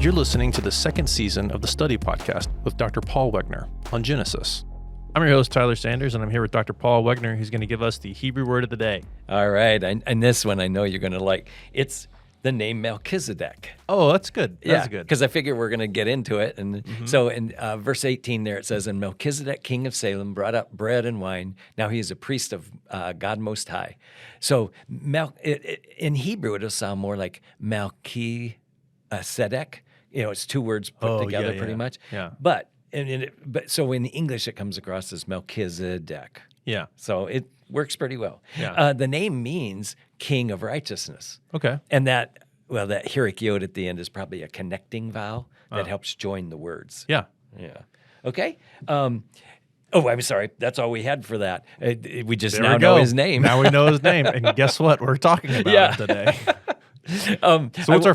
You're listening to the second season of the Study Podcast with Dr. Paul Wegner on Genesis. I'm your host, Tyler Sanders, and I'm here with Dr. Paul Wegner, who's going to give us the Hebrew word of the day. All right, and this one I know you're going to like. It's the name Melchizedek. Oh, that's good. That's good. Because I figure we're going to get into it. And so in verse 18 there, it says, "And Melchizedek, king of Salem, brought up bread and wine. Now he is a priest of God Most High." So in Hebrew, it'll sound more like Melchizedek. It's two words put together pretty much. Yeah. But so in English, it comes across as Melchizedek. Yeah. So it works pretty well. Yeah. The name means king of righteousness. Okay. And that Hirik Yod at the end is probably a connecting vowel that helps join the words. Yeah. Yeah. Okay. I'm sorry. That's all we had for that. We just There we know go. his name. Now we know his name. And guess what? We're talking about him today. So what's our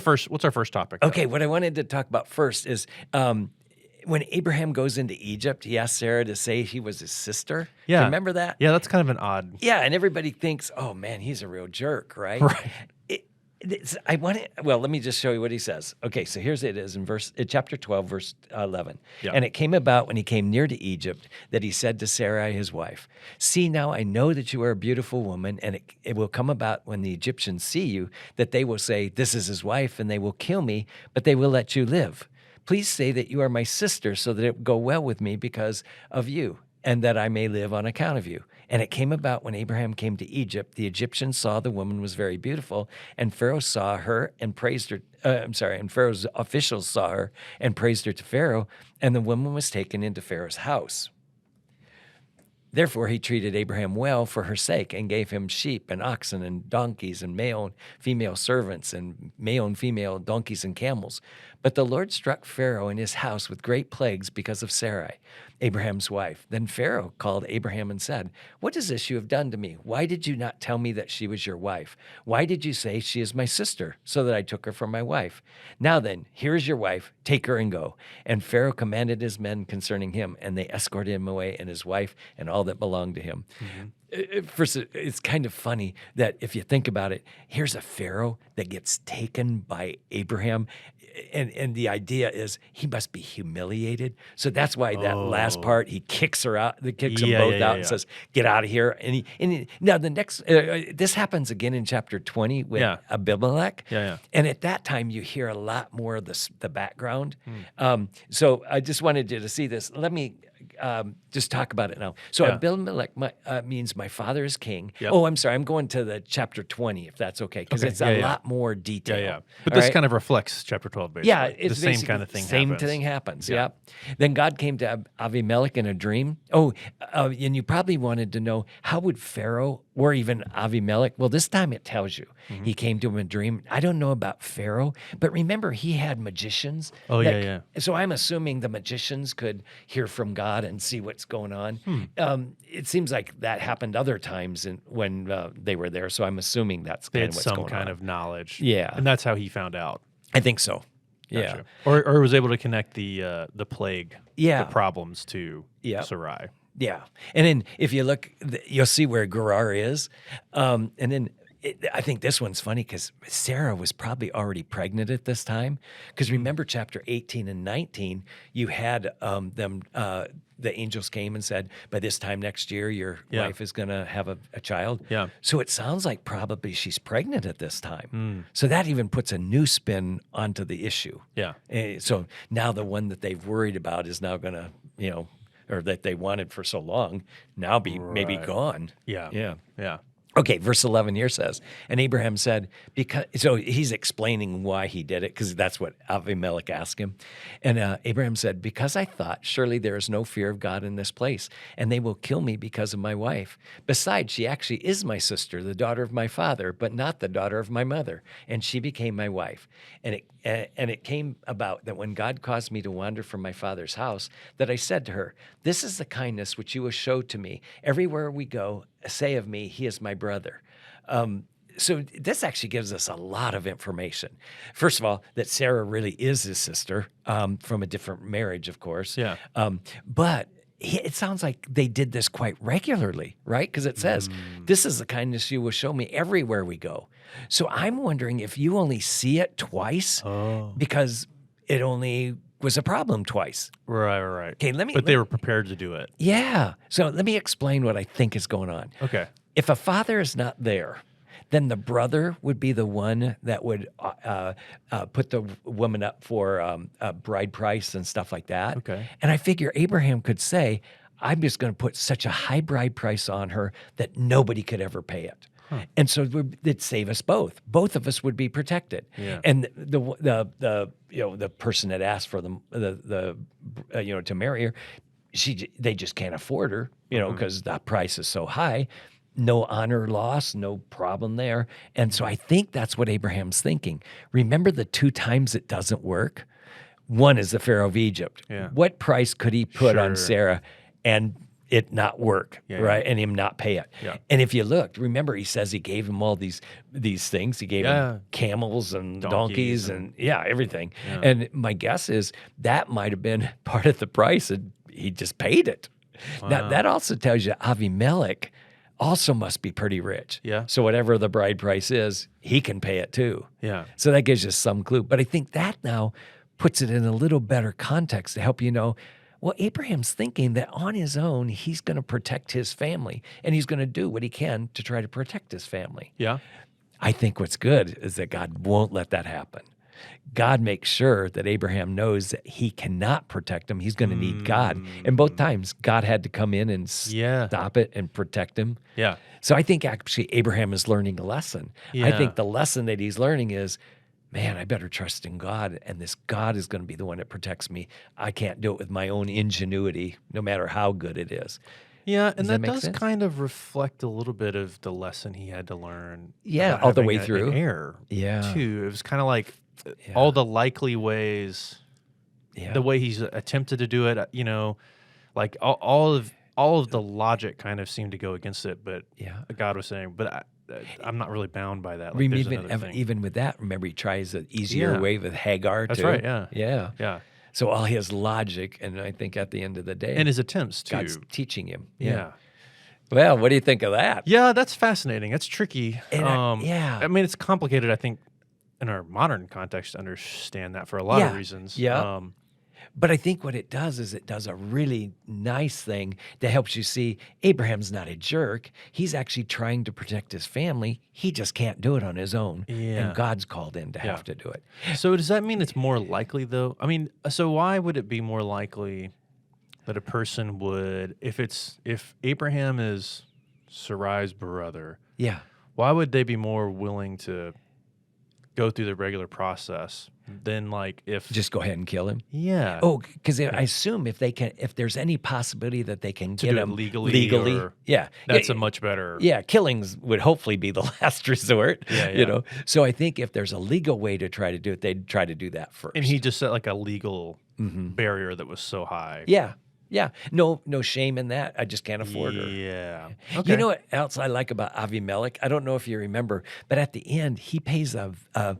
first topic? Okay, what I wanted to talk about first is when Abraham goes into Egypt, he asked Sarah to say he was his sister. Yeah. Do you remember that? Yeah, that's kind of an odd. Yeah, and everybody thinks, oh man, he's a real jerk, right? Right. Let me just show you what he says. Okay, so here's it is in chapter 12, verse 11. Yeah. "And it came about when he came near to Egypt that he said to Sarai, his wife, 'See now, I know that you are a beautiful woman, and it will come about when the Egyptians see you that they will say, this is his wife, and they will kill me, but they will let you live. Please say that you are my sister so that it will go well with me because of you, and that I may live on account of you.' And it came about when Abraham came to Egypt, the Egyptians saw the woman was very beautiful, and Pharaoh saw her and praised her. And Pharaoh's officials saw her and praised her to Pharaoh, and the woman was taken into Pharaoh's house. Therefore, he treated Abraham well for her sake and gave him sheep and oxen and donkeys and male and female servants and male and female donkeys and camels. But the Lord struck Pharaoh and his house with great plagues because of Sarai, Abraham's wife. Then Pharaoh called Abraham and said, 'What is this you have done to me? Why did you not tell me that she was your wife? Why did you say she is my sister, so that I took her for my wife? Now then, here is your wife. Take her and go.' And Pharaoh commanded his men concerning him, and they escorted him away and his wife and all that belonged to him." First, it's kind of funny that if you think about it, here's a Pharaoh that gets taken by Abraham, and the idea is he must be humiliated. So that's why that last part, he kicks her out, kicks them both out and says, "Get out of here." Now the next, this happens again in chapter 20 with Abimelech. And at that time, you hear a lot more of the background. So I just wanted you to see this. Let me just talk about it now. So Abimelech means my father is king. Yep. Oh, I'm sorry. I'm going to the chapter 20, if that's okay, because it's a lot more detail. But this kind of reflects chapter 12, basically. Yeah, it's the same kind of thing Same happens. thing happens, yeah. Then God came to Abimelech in a dream. And you probably wanted to know, how would Pharaoh or even Abimelech, well, this time it tells you. He came to him in a dream. I don't know about Pharaoh, but remember, he had magicians. So I'm assuming the magicians could hear from God and see what's going on. It seems like that happened other times when they were there, so I'm assuming that's kind of what's going on. Some kind of knowledge. Yeah. And that's how he found out. I think so. Gotcha. Or was able to connect the plague, the problems to Sarai. Yeah. And then if you look, you'll see where Gerar is. And then I think this one's funny because Sarah was probably already pregnant at this time. Because remember chapter 18 and 19, you had the angels came and said, by this time next year, your wife is going to have a child. Yeah. So it sounds like probably she's pregnant at this time. So that even puts a new spin onto the issue. Yeah. So now the one that they've worried about is now going to, or that they wanted for so long, now be maybe gone. Yeah. Okay, verse 11 here says, and Abraham said, so he's explaining why he did it, because that's what Abimelech asked him. And Abraham said, because I thought, surely there is no fear of God in this place, and they will kill me because of my wife. Besides, she actually is my sister, the daughter of my father, but not the daughter of my mother, and she became my wife. And it came about that when God caused me to wander from my father's house, that I said to her, this is the kindness which you will show to me. Everywhere we go, say of me, he is my brother. So this actually gives us a lot of information. First of all, that Sarah really is his sister from a different marriage, of course. Yeah. But it sounds like they did this quite regularly, right? Because it says, this is the kindness you will show me everywhere we go. So I'm wondering if you only see it twice because it only was a problem twice. Right. Okay, But they were prepared to do it. Yeah. So let me explain what I think is going on. Okay. If a father is not there, then the brother would be the one that would put the woman up for a bride price and stuff like that. Okay. And I figure Abraham could say, I'm just going to put such a high bride price on her that nobody could ever pay it. And so it'd save us both. Both of us would be protected. Yeah. And the person that asked for the to marry her, they just can't afford her, because the price is so high. No honor loss, no problem there. And so I think that's what Abraham's thinking. Remember the 2 times it doesn't work? One is the Pharaoh of Egypt. Yeah. What price could he put on Sure. Sarah and it not work, right? And him not pay it. Yeah. And if you looked, remember he says he gave him all these things. He gave him camels and donkeys and everything. Yeah. And my guess is that might have been part of the price, and he just paid it. Wow. Now, that also tells you Avimelech also must be pretty rich. Yeah. So whatever the bride price is, he can pay it too. Yeah. So that gives you some clue. But I think that now puts it in a little better context to help you know, well, Abraham's thinking that on his own, he's going to protect his family, and he's going to do what he can to try to protect his family. Yeah. I think what's good is that God won't let that happen. God makes sure that Abraham knows that he cannot protect him. He's going to need God. And both times, God had to come in and stop it and protect him. Yeah. So I think actually Abraham is learning a lesson. I Yeah. think the lesson that he's learning is, man, I better trust in God, and this God is going to be the one that protects me. I can't do it with my own ingenuity, no matter how good it is. Yeah, and Does that that make does sense? kind of reflect a little bit of the lesson he had to learn. Yeah, about all the having way an through. heir, Yeah. too. It was kind of like Yeah. all the likely ways, Yeah. the way he's attempted to do it. Like all of the logic kind of seemed to go against it. But Yeah. God was saying, but I'm not really bound by that. Like, there's another thing. Even with that, remember he tries an easier way with Hagar That's too. right. Yeah. Yeah. Yeah. So all his logic, and I think at the end of the day, And his attempts too. God's teaching him. Yeah. Well, what do you think of that? Yeah, that's fascinating. That's tricky. And I mean, it's complicated, I think, in our modern context to understand that for a lot of reasons. Yeah. But I think what it does is it does a really nice thing that helps you see Abraham's not a jerk. He's actually trying to protect his family. He just can't do it on his own. Yeah. And God's called in to have to do it. So does that mean it's more likely, though? I mean, so why would it be more likely that a person would, if Abraham is Sarai's brother, Yeah. why would they be more willing to go through the regular process than like if Just go ahead and kill him. yeah Oh, because I assume if there's any possibility that they can to get do it him legally, or yeah, that's yeah, a much better yeah. Killings would hopefully be the last resort. Yeah. So I think if there's a legal way to try to do it, they'd try to do that first. and he just set like a legal barrier that was so high. Yeah. No shame in that. I just can't afford her. Yeah. You know what else I like about Avimelech? I don't know if you remember, but at the end he pays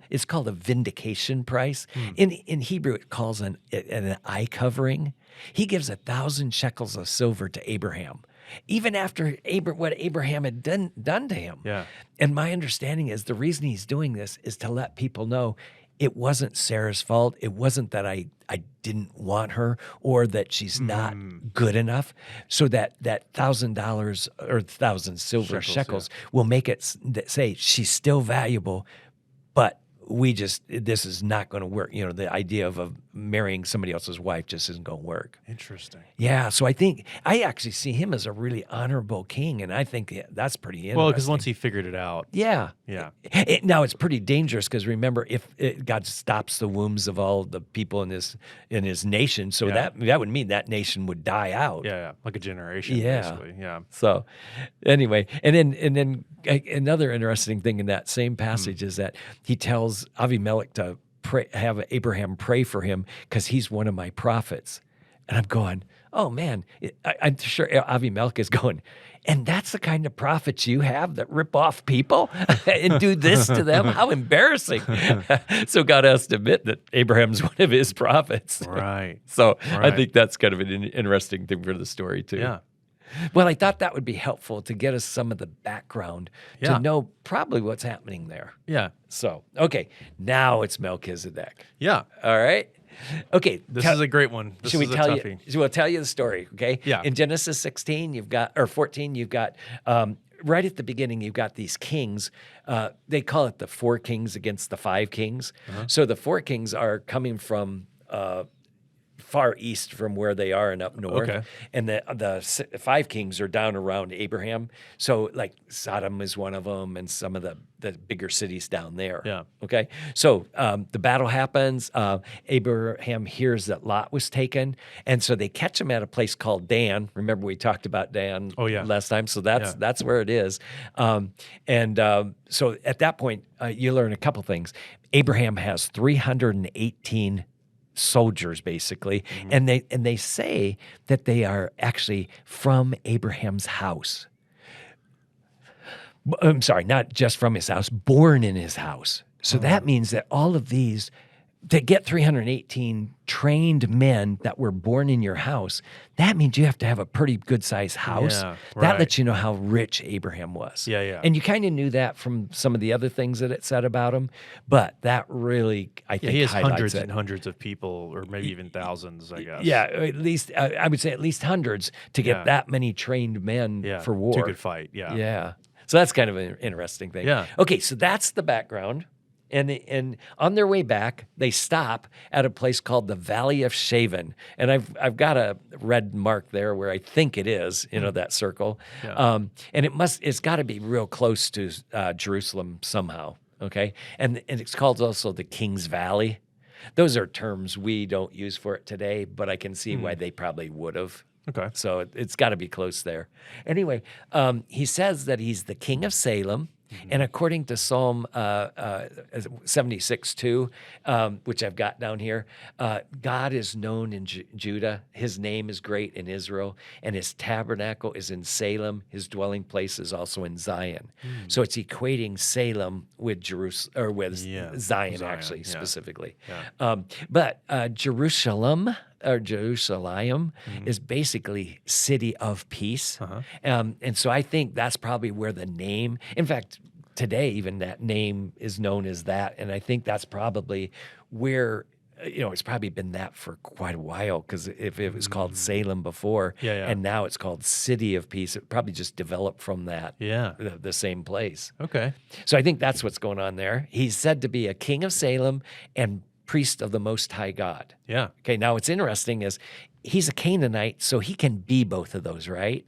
it's called a vindication price. In Hebrew, it calls an eye covering. He gives 1,000 shekels of silver to Abraham, even after what Abraham had done to him. Yeah. And my understanding is the reason he's doing this is to let people know it wasn't Sarah's fault. It wasn't that I didn't want her or that she's not good enough. So that $1,000 or 1,000 silver shekels will make it say she's still valuable, but this is not going to work. The idea of marrying somebody else's wife just isn't going to work. Interesting. Yeah, so I actually see him as a really honorable king, and I think that's pretty interesting. Well, because once he figured it out. Yeah. Now it's pretty dangerous because remember, if God stops the wombs of all the people in his nation, so that would mean that nation would die out. Yeah, like a generation. Yeah. Basically. Yeah. So anyway, and then another interesting thing in that same passage is that he tells Avimelech to have Abraham pray for him because he's one of my prophets. And I'm going, oh man, I'm sure Avimelech is going, and that's the kind of prophets you have that rip off people and do this to them? How embarrassing. So God has to admit that Abraham's one of his prophets. Right. So I think that's kind of an interesting thing for the story too. Yeah. Well, I thought that would be helpful to get us some of the background to know probably what's happening there. Yeah. So, okay, now it's Melchizedek. Yeah. All right? Okay. This is a great one. This Should is we a tell toughie. you? We'll tell you the story, okay? Yeah. In Genesis 16, you've got, or 14, you've got, right at the beginning, you've got these kings. They call it the 4 kings against the 5 kings. So the 4 kings are coming from far east from where they are and up north. Okay. And the 5 kings are down around Abraham. So like Sodom is one of them and some of the bigger cities down there. Yeah. Okay. So the battle happens. Abraham hears that Lot was taken. And so they catch him at a place called Dan. Remember we talked about Dan last time. So that's where it is. So at that point, you learn a couple things. Abraham has 318 soldiers basically, and they say that they are actually from Abraham's house. I'm sorry, not just from his house, born in his house. So that means that all of these, to get 318 trained men that were born in your house, that means you have to have a pretty good-sized house. Yeah, That right. lets you know how rich Abraham was. Yeah, yeah. And you kind of knew that from some of the other things that it said about him, but that really, I think, He has highlights hundreds it. and hundreds of people, or maybe even thousands, I guess. Yeah, at least, I would say at least hundreds to get that many trained men for war. To could fight. Yeah. Yeah. So that's kind of an interesting thing. Yeah. Okay, so that's the background. And on their way back, they stop at a place called the Valley of Shaven. And I've got a red mark there where I think it is, that circle. Yeah. And it's got to be real close to Jerusalem somehow, okay? And it's called also the King's Valley. Those are terms we don't use for it today, but I can see why they probably would have. Okay. So it's got to be close there. Anyway, he says that he's the king of Salem. And according to Psalm 76:2, which I've got down here, God is known in Judah. His name is great in Israel, and his tabernacle is in Salem. His dwelling place is also in Zion. So it's equating Salem with Jerusalem, or with Zion, actually, specifically. Yeah. But Jerusalem is basically city of peace. And so I think that's probably where the name, in fact, today even that name is known as that. And I think that's probably where, it's probably been that for quite a while, because if it was called Salem before, and now it's called City of Peace, it probably just developed from that, the same place. Okay. So I think that's what's going on there. He's said to be a king of Salem and priest of the Most High God. Yeah. Okay, now what's interesting is he's a Canaanite, so he can be both of those, right?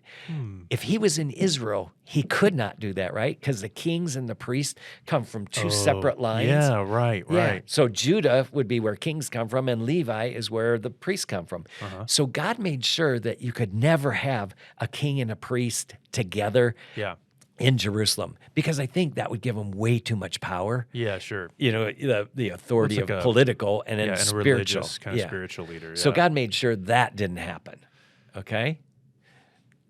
If he was in Israel, he could not do that, right? Because the kings and the priests come from two separate lines. Yeah, right. So Judah would be where kings come from, and Levi is where the priests come from. So God made sure that you could never have a king and a priest together. Yeah. In Jerusalem, because I think that would give them way too much power. Yeah, sure. The authority Like of political and then and a spiritual. religious kind of spiritual leader. So yeah. God made sure that didn't happen. Okay?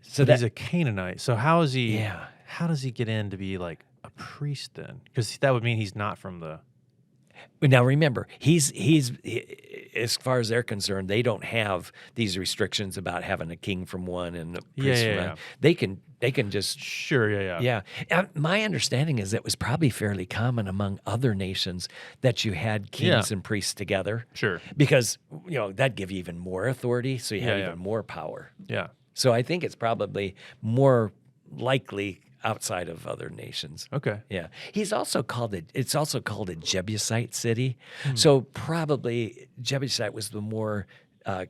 So But he's a Canaanite. So how is he? Yeah. How does he get in to be like a priest then? Because that would mean he's not from the. Now remember, he's as far as they're concerned, they don't have these restrictions about having a king from one and a priest from one. They can just Sure. Yeah. My understanding is it was probably fairly common among other nations that you had kings and priests together. Sure. Because that'd give you even more authority, so you had even more power. Yeah. So I think it's probably more likely outside of other nations. Okay. Yeah. It's also called a Jebusite city. So probably Jebusite was the more that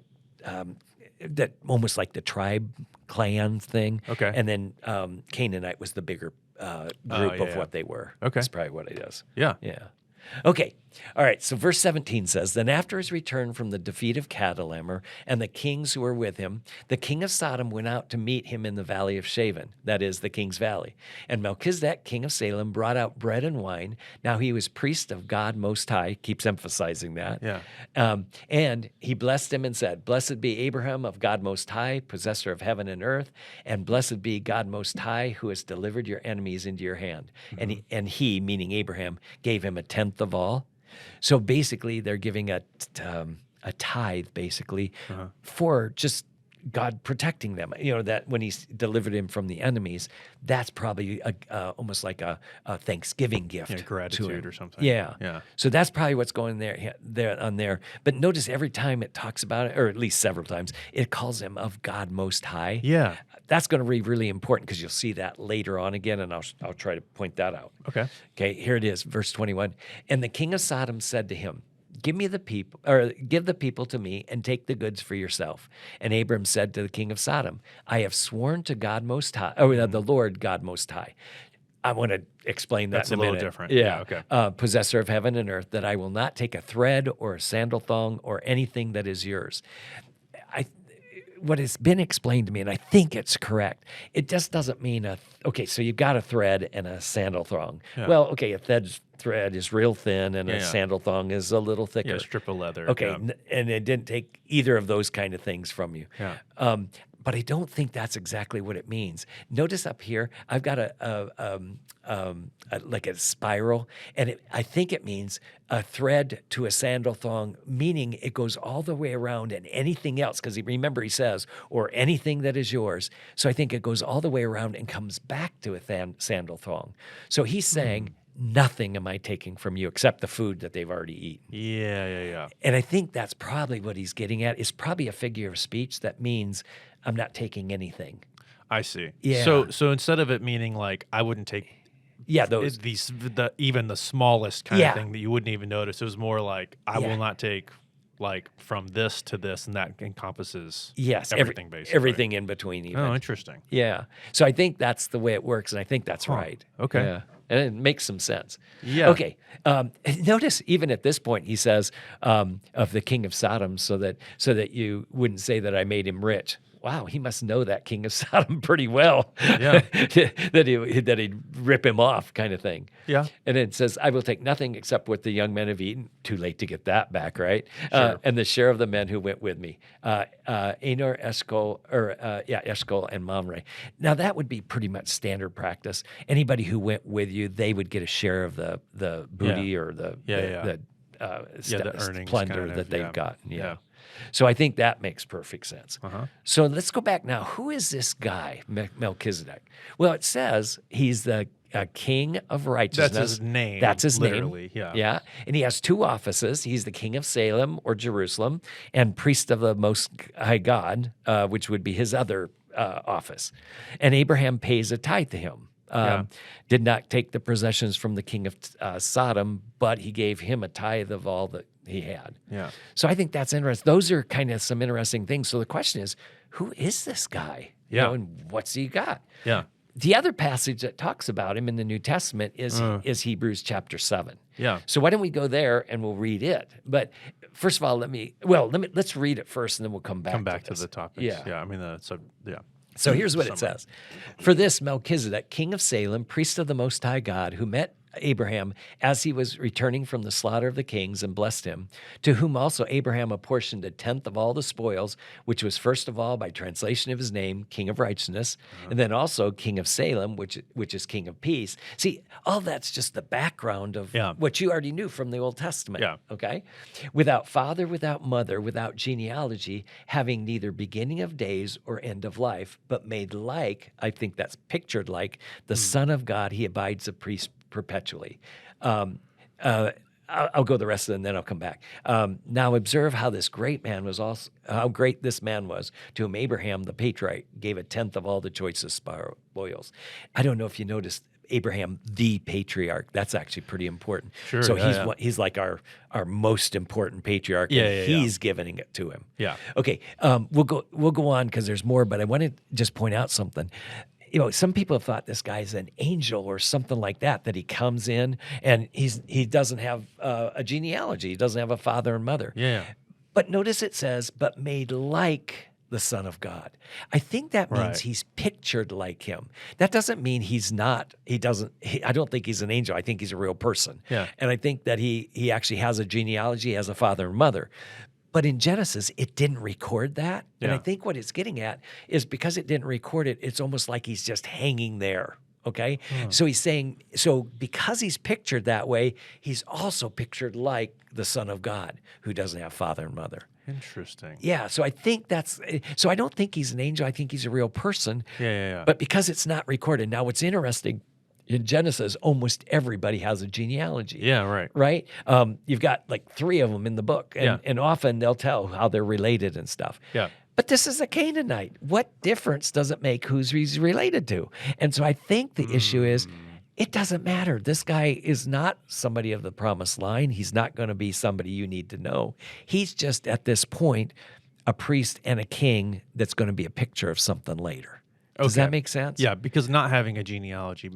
almost like the tribe clan thing. Okay. And then Canaanite was the bigger group of what they were. Okay. That's probably what it is. Yeah. Yeah. Okay. All right. So verse 17 says, Then after his return from the defeat of Chedorlaomer and the kings who were with him, the king of Sodom went out to meet him in the valley of Shaven, that is, the king's valley. And Melchizedek, king of Salem, brought out bread and wine. Now he was priest of God Most High, keeps emphasizing that. Yeah. And he blessed him and said, Blessed be Abraham of God Most High, possessor of heaven and earth, and blessed be God Most High, who has delivered your enemies into your hand. And he, meaning Abraham, gave him a tenth of all. So basically, they're giving a tithe, basically, for just God protecting them. That when He's delivered him from the enemies, that's probably almost like a Thanksgiving gift to gratitude him. or something. Yeah. Yeah. So that's probably what's going there. But notice every time it talks about it, or at least several times, it calls him of God Most High. Yeah. That's going to be really important because you'll see that later on again, and I'll try to point that out. Okay. Okay, here it is, verse 21. And the king of Sodom said to him, give the people to me and take the goods for yourself. And Abram said to the king of Sodom, I have sworn to God Most High, the Lord God Most High. I want to explain that That's in a little minute. different. Yeah. Okay. Possessor of heaven and earth, that I will not take a thread or a sandal thong or anything that is yours. What has been explained to me, and I think it's correct, it just doesn't mean so you've got a thread and a sandal thong. Yeah. Well, okay, a thread is real thin and a Yeah. sandal thong is a little thicker. Yeah, strip of leather. Okay, Yeah. and it didn't take either of those kind of things from you. Yeah. But I don't think that's exactly what it means. Notice up here, I've got like a spiral, and I think it means a thread to a sandal thong, meaning it goes all the way around, and anything else, because remember he says, or anything that is yours. So I think it goes all the way around and comes back to a sandal thong. So he's saying, nothing am I taking from you except the food that they've already eaten. Yeah. And I think that's probably what he's getting at. It's probably a figure of speech that means I'm not taking anything. I see. Yeah. So instead of it meaning like I wouldn't take those even the smallest kind Yeah. of thing that you wouldn't even notice, it was more like I will not take like from this to this, and that encompasses everything basically. Everything in between even. Oh, interesting. Yeah. So I think that's the way it works, and I think that's right. Okay. Yeah. And it makes some sense. Yeah. Okay. Notice even at this point he says of the king of Sodom, so that you wouldn't say that I made him rich. Wow, he must know that king of Sodom pretty well. Yeah. that he'd rip him off, kind of thing. Yeah. And it says, I will take nothing except what the young men have eaten. Too late to get that back, right? Sure. And the share of the men who went with me. Anor, Eshcol, Eshcol, and Mamre. Now, that would be pretty much standard practice. Anybody who went with you, they would get a share of the booty or the earnings plunder kind of, that they've gotten. Yeah. So I think that makes perfect sense. Uh-huh. So let's go back now. Who is this guy, Melchizedek? Well, it says he's the king of righteousness. That's his name. That's his literally, name. Yeah. Yeah. And he has two offices. He's the king of Salem or Jerusalem and priest of the Most High God, which would be his other office. And Abraham pays a tithe to him. Did not take the possessions from the king of Sodom, but he gave him a tithe of all that he had. Yeah. So I think that's interesting. Those are kind of some interesting things. So the question is, who is this guy? Yeah. And what's he got? Yeah. The other passage that talks about him in the New Testament is Hebrews chapter 7. Yeah. So why don't we go there and we'll read it? But first of all, let's read it first, and then we'll come back to this. the topics. Yeah. I mean, yeah. So here's what it Summary. says. For this Melchizedek, king of Salem, priest of the Most High God, who met Abraham as he was returning from the slaughter of the kings and blessed him, to whom also Abraham apportioned a tenth of all the spoils, which was first of all by translation of his name, King of Righteousness, and then also King of Salem, which is King of Peace. See, all that's just the background of what you already knew from the Old Testament. Yeah. Okay? Without father, without mother, without genealogy, having neither beginning of days or end of life, but made like, I think that's pictured like, the Son of God, he abides a priest perpetually. I'll go the rest of it and then I'll come back. Now observe how how great this man was, to whom Abraham the patriarch gave a tenth of all the choicest spoils. I don't know if you noticed Abraham the patriarch. That's actually pretty important. Sure. So he's like our most important patriarch, and he's giving it to him. Yeah. Okay. We'll go on because there's more, but I want to just point out something. Some people have thought this guy's an angel or something like that he comes in and he doesn't have a genealogy. He doesn't have a father and mother. Yeah. But notice it says, but made like the Son of God. I think that means he's pictured like him. That doesn't mean I don't think he's an angel. I think he's a real person. Yeah. And I think that he actually has a genealogy, he has a father and mother. But in Genesis, it didn't record that. And I think what it's getting at is because it didn't record it, it's almost like he's just hanging there Okay? So he's saying, so because he's pictured that way, he's also pictured like the Son of God who doesn't have father and mother. Interesting. Yeah, so I think so I don't think he's an angel. I think he's a real person. Yeah. But because it's not recorded. Now, what's interesting, in Genesis, almost everybody has a genealogy. Yeah, right. Right? You've got like 3 of them in the book, and often they'll tell how they're related and stuff. Yeah. But this is a Canaanite. What difference does it make who's he's related to? And so I think the issue is, it doesn't matter. This guy is not somebody of the promised line. He's not going to be somebody you need to know. He's just, at this point, a priest and a king that's going to be a picture of something later. Does that make sense? Yeah, because not having a genealogy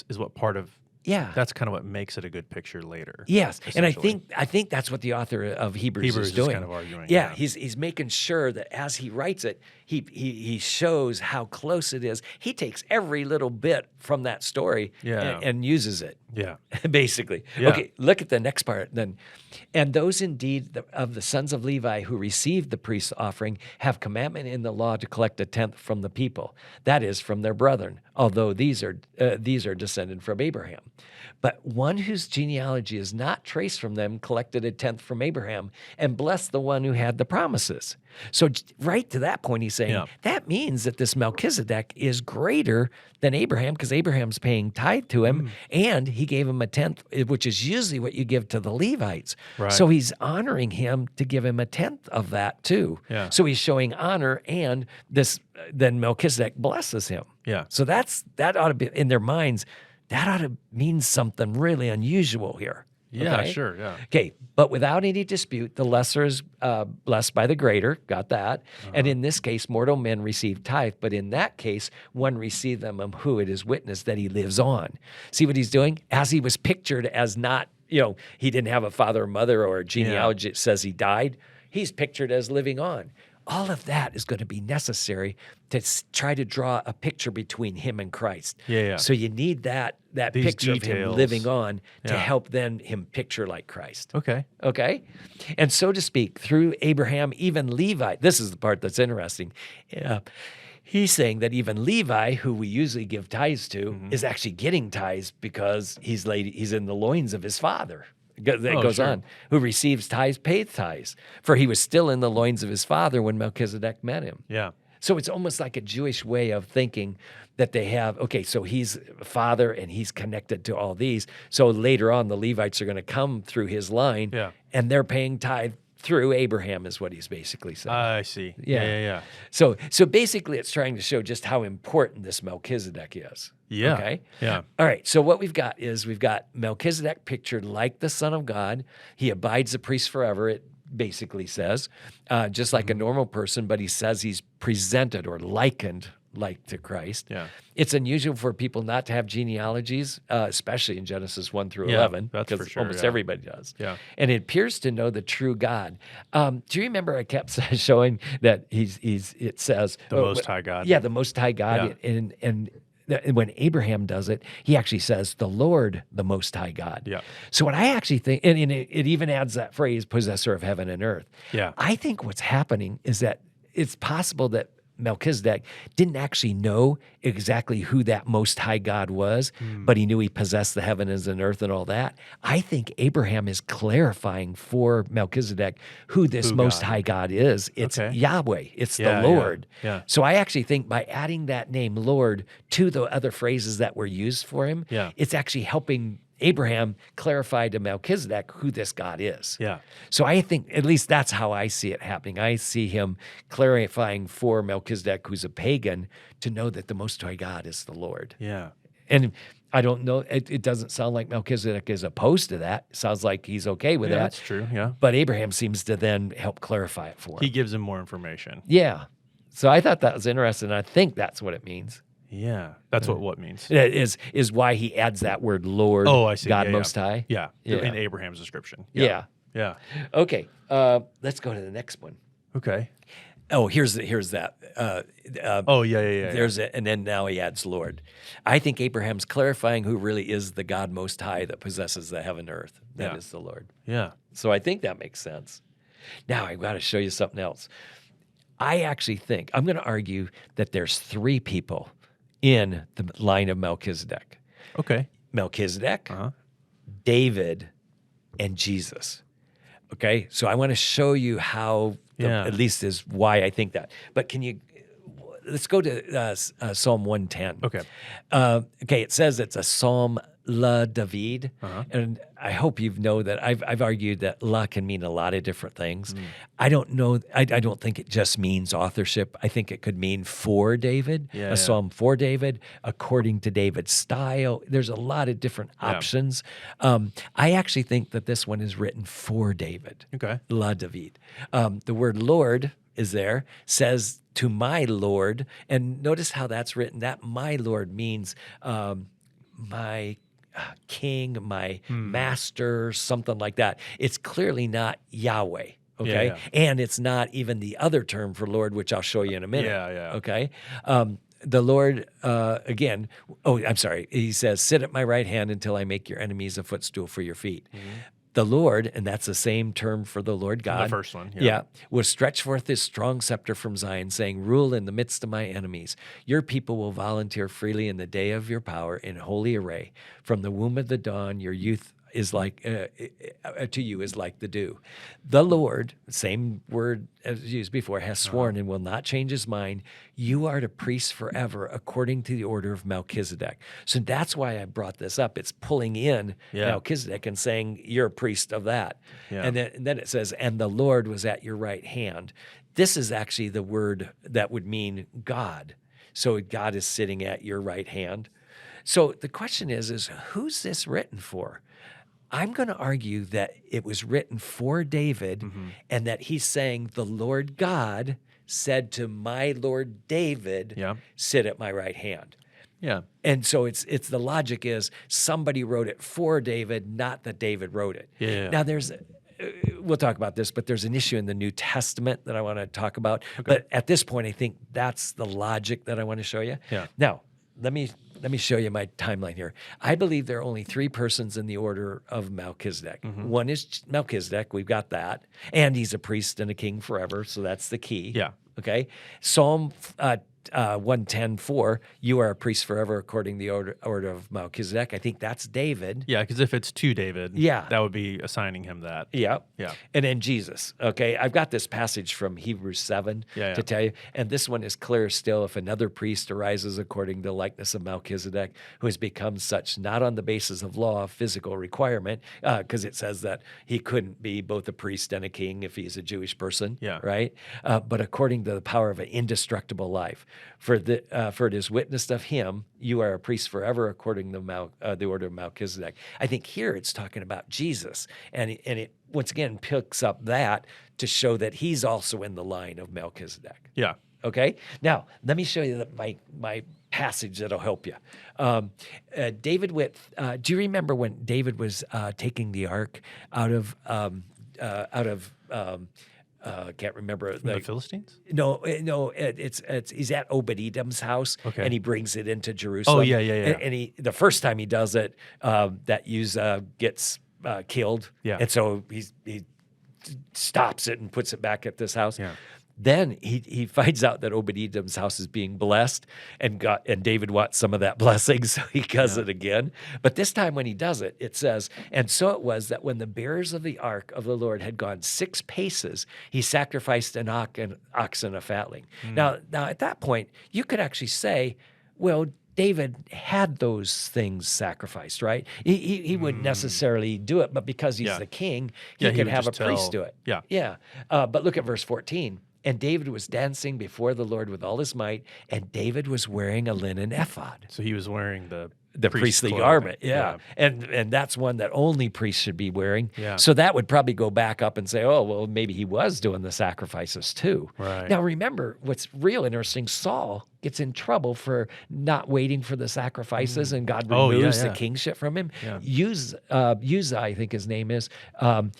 is what part of that's kind of what makes it a good picture later. Yes, and I think that's what the author of Hebrews is doing. Kind of arguing. Yeah, he's making sure that as he writes it, he shows how close it is. He takes every little bit from that story and uses it. Yeah, basically. Yeah. Okay, look at the next part then. And those indeed of the sons of Levi who received the priest's offering have commandment in the law to collect a tenth from the people, that is, from their brethren, although these are descended from Abraham. But one whose genealogy is not traced from them collected a tenth from Abraham and blessed the one who had the promises. So right to that point, he's saying, that means that this Melchizedek is greater than Abraham because Abraham's paying tithe to him, and he gave him a tenth, which is usually what you give to the Levites. Right. So he's honoring him to give him a tenth of that too. Yeah. So he's showing honor, and then Melchizedek blesses him. Yeah. So that ought to be in their minds. That ought to mean something really unusual here. Yeah, Okay? sure, yeah. Okay, but without any dispute, the lesser is blessed by the greater. Got that? And in this case, mortal men receive tithe, but in that case, one received them of who it is witnessed that he lives on. See what he's doing? As he was pictured as not, he didn't have a father or mother or a genealogy that says he died. He's pictured as living on. All of that is going to be necessary to try to draw a picture between him and Christ. Yeah. So you need that These picture of details. him living on to Yeah. help then him picture like Christ. Okay. Okay? And so to speak, through Abraham, even Levi, this is the part that's interesting. He's saying that even Levi, who we usually give tithes to, is actually getting tithes because he's in the loins of his father. It goes on. Who receives tithes, pays tithes. For he was still in the loins of his father when Melchizedek met him. Yeah. So it's almost like a Jewish way of thinking that they have, okay, so he's a father and he's connected to all these. So later on, the Levites are going to come through his line, and they're paying tithe through Abraham is what he's basically saying. I see. Yeah. So basically it's trying to show just how important this Melchizedek is. Yeah. Okay? Yeah. All right, so what we've got Melchizedek pictured like the Son of God. He abides a priest forever, it basically says, just like a normal person, but he says he's presented or likened like to Christ. Yeah. It's unusual for people not to have genealogies, especially in Genesis 1 through 11, that's for because sure, almost everybody does. Yeah. And it appears to know the true God. Do you remember I kept showing that it says The Most High God. Yeah, the Most High God. And when Abraham does it, he actually says, the Lord, the Most High God. Yeah. So what I actually think, and it even adds that phrase, possessor of heaven and earth. Yeah. I think what's happening is that it's possible that Melchizedek didn't actually know exactly who that Most High God was, but he knew he possessed the heavens and earth and all that. I think Abraham is clarifying for Melchizedek who this Most High God is. It's Yahweh. It's the Lord. Yeah. So I actually think by adding that name Lord to the other phrases that were used for him, it's actually helping Abraham clarify to Melchizedek who this God is. Yeah. So I think at least that's how I see it happening. I see him clarifying for Melchizedek, who's a pagan, to know that the Most High God is the Lord. Yeah. And I don't know, it doesn't sound like Melchizedek is opposed to that. It sounds like he's okay with that. That's true, yeah. But Abraham seems to then help clarify it for him. He gives him more information. Yeah. So I thought that was interesting. I think that's what it means. Yeah. That's what means. It is why he adds that word Lord, Oh, I see. God Yeah, Most High. Yeah. Yeah. In Abraham's description. Yeah. Yeah. Okay. Let's go to the next one. Okay. Oh, here's that. Oh, yeah. There's it, and then now he adds Lord. I think Abraham's clarifying who really is the God Most High that possesses the heaven and earth. That is the Lord. Yeah. So I think that makes sense. Now I've got to show you something else. I actually think, I'm going to argue that there's 3 people in the line of Melchizedek. Okay. Melchizedek, Uh-huh. David, and Jesus. Okay, so I want to show you how, Yeah. at least is why I think that. But let's go to Psalm 110. Okay. Okay, it says it's a Psalm La David, Uh-huh. and I hope you know that I've argued that La can mean a lot of different things. I don't know. I don't think it just means authorship. I think it could mean for David, Yeah, a psalm for David, according to David's style. There's a lot of different options. I actually think that this one is written for David. Okay. La David. The word Lord is there, says to my Lord, and notice how that's written. That my Lord means my king, my master, something like that. It's clearly not Yahweh, okay? Yeah. And it's not even the other term for Lord, which I'll show you in a minute. Yeah. Okay? The Lord, again, I'm sorry. He says, sit at my right hand until I make your enemies a footstool for your feet. The Lord, and that's the same term for the Lord God. The first one. Yeah. Will stretch forth his strong scepter from Zion, saying, rule in the midst of my enemies. Your people will volunteer freely in the day of your power in holy array. From the womb of the dawn, your youth is like to you is like the dew. The Lord, same word as used before, has sworn and will not change his mind. You are the priest forever, according to the order of Melchizedek. So that's why I brought this up. It's pulling in Melchizedek and saying you're a priest of that. Yeah. And then it says, and the Lord was at your right hand. This is actually the word that would mean God. So God is sitting at your right hand. So the question is who's this written for? I'm going to argue that it was written for David and that he's saying the Lord God said to my Lord David, sit at my right hand. Yeah. And so it's the logic is somebody wrote it for David, not that David wrote it. Yeah. Now we'll talk about this, but there's an issue in the New Testament that I want to talk about. Okay. But at this point, I think that's the logic that I want to show you. Yeah. Now, let me show you my timeline here. I believe there are only three persons in the order of Melchizedek. One is Melchizedek. We've got that. And he's a priest and a king forever, so that's the key. Yeah. Okay? Psalm 110:4, you are a priest forever according to the order of Melchizedek. I think that's David. Yeah, because if it's to David, that would be assigning him that. Yeah. Yeah. And then Jesus. Okay, I've got this passage from Hebrews 7 to tell you, and this one is clear still. If another priest arises according to the likeness of Melchizedek, who has become such, not on the basis of law, of physical requirement, because it says that he couldn't be both a priest and a king if he's a Jewish person, right? But according to the power of an indestructible life. For it is witnessed of him, you are a priest forever according to the order of Melchizedek. I think here it's talking about Jesus, and it once again picks up that to show that he's also in the line of Melchizedek. Yeah. Okay. Now let me show you my passage that'll help you. David do you remember when David was taking the ark out of I can't remember the Philistines. No, it's he's at Obed-Edom's house, and he brings it into Jerusalem. Oh yeah. And he the first time he does it, that Uzzah gets killed, and so he stops it and puts it back at this house. Yeah. Then he finds out that Obed-Edom's house is being blessed, and David wants some of that blessing, so he does it again. But this time when he does it, it says, and so it was that when the bearers of the ark of the Lord had gone 6 paces, he sacrificed an ox and a fatling. Now at that point, you could actually say, well, David had those things sacrificed, right? He wouldn't necessarily do it, but because he's the king, he could have a priest do it. Yeah. But look at verse 14. And David was dancing before the Lord with all his might, and David was wearing a linen ephod. So he was wearing the priestly garment, and that's one that only priests should be wearing. Yeah. So that would probably go back up and say, oh, well, maybe he was doing the sacrifices too. Right. Now remember, what's real interesting, Saul gets in trouble for not waiting for the sacrifices, and God removes the kingship from him. Uzzah, I think his name is,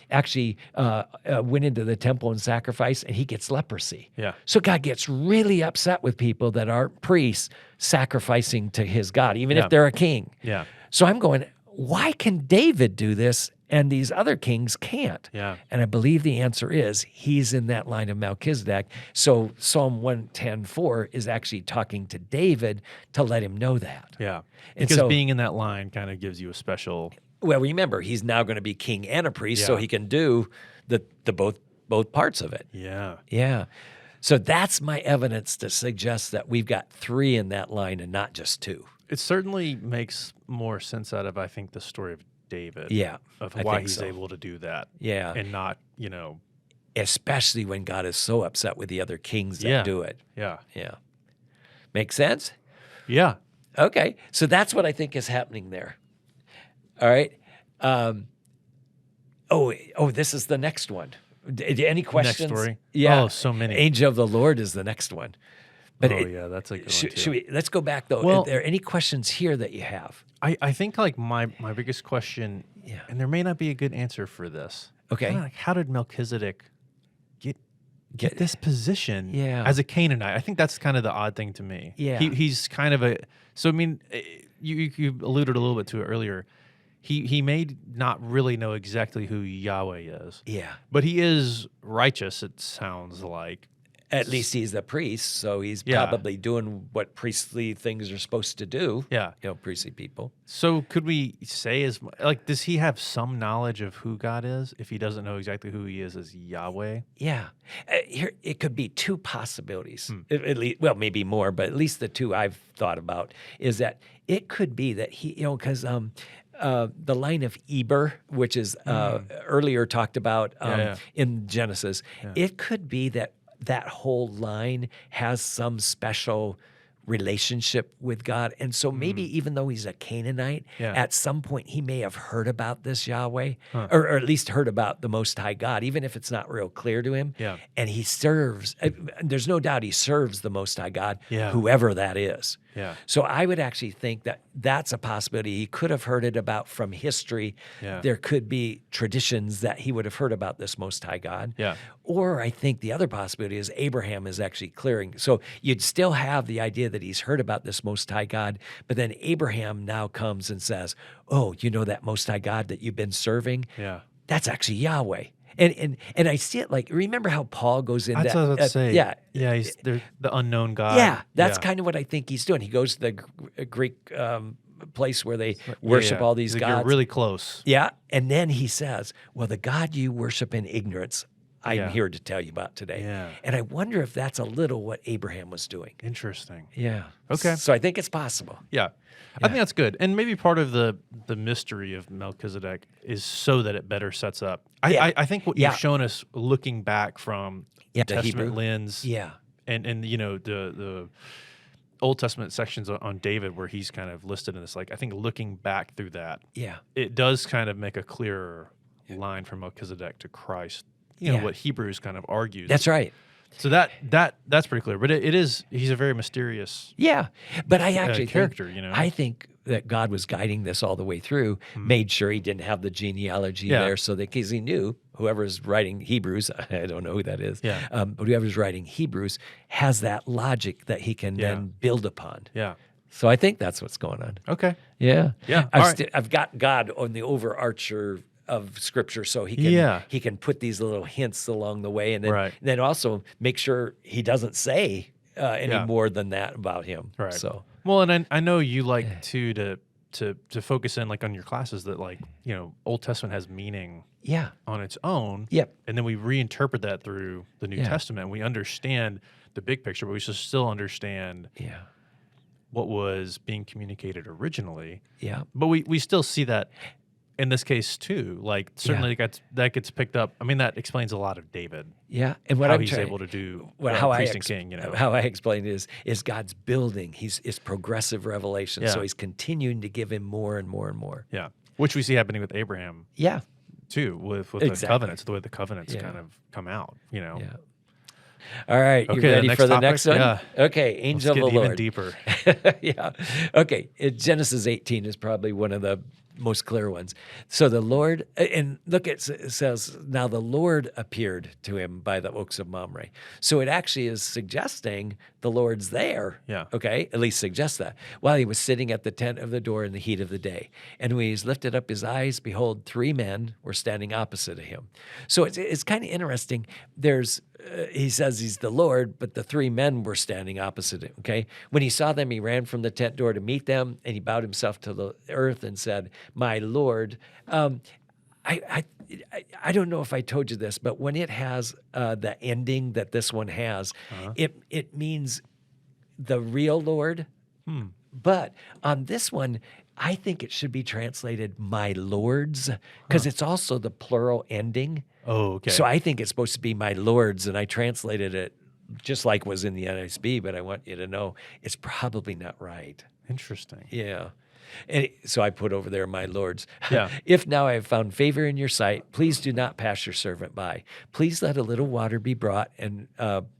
actually went into the temple and sacrificed, and he gets leprosy. Yeah. So God gets really upset with people that aren't priests sacrificing to his God, even if they're a king. Yeah. So I'm going, why can David do this and these other kings can't. Yeah. And I believe the answer is he's in that line of Melchizedek. So Psalm 110:4 is actually talking to David to let him know that. Yeah. And Because so, being in that line kind of gives you a special. well, remember, he's now going to be king and a priest, so Yeah. he can do the both parts of it. Yeah. Yeah. So that's my evidence to suggest that we've got 3 in that line and not just 2. It certainly makes more sense out of, I think, the story of David. Yeah, Of I why think he's so. able to do that. Yeah. And not, you know. Especially when God is so upset with the other kings that Yeah. do it. Yeah. Yeah. Make sense? Yeah. Okay. So that's what I think is happening there. All right. This is the next one. Any questions? Next story? Yeah. Oh, so many. Angel of the Lord is the next one. But yeah, that's a good one, too. let's go back, though. Well- Are there any questions here that you have? I think, like, my biggest question, Yeah. and there may not be a good answer for this. Okay. Kinda like, how did Melchizedek get this position Yeah. as a Canaanite? I think that's kind of the odd thing to me. Yeah. He's kind of a. So, I mean, you alluded a little bit to it earlier. He may not really know exactly who Yahweh is, Yeah. but he is righteous, it sounds like. At least he's the priest, so he's Yeah. probably doing what priestly things are supposed to do. Yeah. Priestly people. So could we say does he have some knowledge of who God is if he doesn't know exactly who he is as Yahweh? Yeah. Here, it could be 2 possibilities. Hmm. At least, well, maybe more, but at least the 2 I've thought about is that it could be that he, because the line of Eber, which is earlier talked about in Genesis, it could be that whole line has some special relationship with God. And so maybe even though he's a Canaanite, at some point he may have heard about this Yahweh, or at least heard about the Most High God, even if it's not real clear to him. Yeah. And he serves, there's no doubt he serves the Most High God, Yeah. whoever that is. Yeah. So I would actually think that that's a possibility. He could have heard it about from history. Yeah. There could be traditions that he would have heard about this Most High God. Yeah. Or I think the other possibility is Abraham is actually clearing. So you'd still have the idea that he's heard about this Most High God, but then Abraham now comes and says, oh, you know that Most High God that you've been serving? Yeah. That's actually Yahweh. And I see it like, remember how Paul goes in That's what I was about to say. Yeah. Yeah, he's the unknown God. Yeah, that's kind of what I think he's doing. He goes to the Greek place where they worship all these Like, gods. you're really close. Yeah, and then he says, well, the God you worship in ignorance, I'm here to tell you about today. Yeah. And I wonder if that's a little what Abraham was doing. Interesting. Yeah. Okay. So I think it's possible. Yeah. I think that's good. And maybe part of the mystery of Melchizedek is so that it better sets up. I think what you've shown us looking back from the the Testament Hebrew lens Yeah. and the Old Testament sections on David where he's kind of listed in this, like, I think looking back through that, Yeah. it does kind of make a clearer line from Melchizedek to Christ. You know, what Hebrews kind of argues. That's right. So that's pretty clear. But he's a very mysterious Yeah. But I actually character, think, you know. I think that God was guiding this all the way through, made sure he didn't have the genealogy there so that because he knew whoever's writing Hebrews, I don't know who that is, but whoever's writing Hebrews has that logic that he can then build upon. Yeah. So I think that's what's going on. Okay. Yeah. Yeah. All right. I've got God on the overarcher of Scripture, so he can put these little hints along the way, and then also make sure he doesn't say any more than that about him. Right. So well, and I know you like to focus in like on your classes that, like, you know, Old Testament has meaning on its own. Yep. And then we reinterpret that through the New Testament. We understand the big picture, but we should still understand what was being communicated originally. Yeah. But we still see that in this case too. Like, certainly that gets picked up. I mean, that explains a lot of David. Yeah. And what how I'm he's trying, able to do how priest I and king, you know. How I explain it is God's building. It's progressive revelation. So he's continuing to give him more and more and more. Yeah. Which we see happening with Abraham. Yeah. Too, with the covenants, the way the covenants kind of come out, you know. Yeah. All right, you Okay, ready next for the topic? next one? Yeah. Okay, Angel Let's of get the even Lord. deeper. Yeah. Okay, Genesis 18 is probably one of the most clear ones. So the Lord, and look, it says, now the Lord appeared to him by the oaks of Mamre. So it actually is suggesting the Lord's there. Yeah. Okay, at least suggests that. While he was sitting at the tent of the door in the heat of the day. And when he's lifted up his eyes, behold, 3 men were standing opposite of him. So it's kind of interesting. He says he's the Lord, but the 3 men were standing opposite him, okay? When he saw them, he ran from the tent door to meet them, and he bowed himself to the earth and said, my Lord. I don't know if I told you this, but when it has the ending that this one has, it means the real Lord. But on this one, I think it should be translated my lords, because it's also the plural ending. Oh, okay. So I think it's supposed to be my lords, and I translated it just like was in the NSB, but I want you to know it's probably not right. Interesting. Yeah. And so I put over there, my lords. Yeah. If now I have found favor in your sight, please do not pass your servant by. Please let a little water be brought and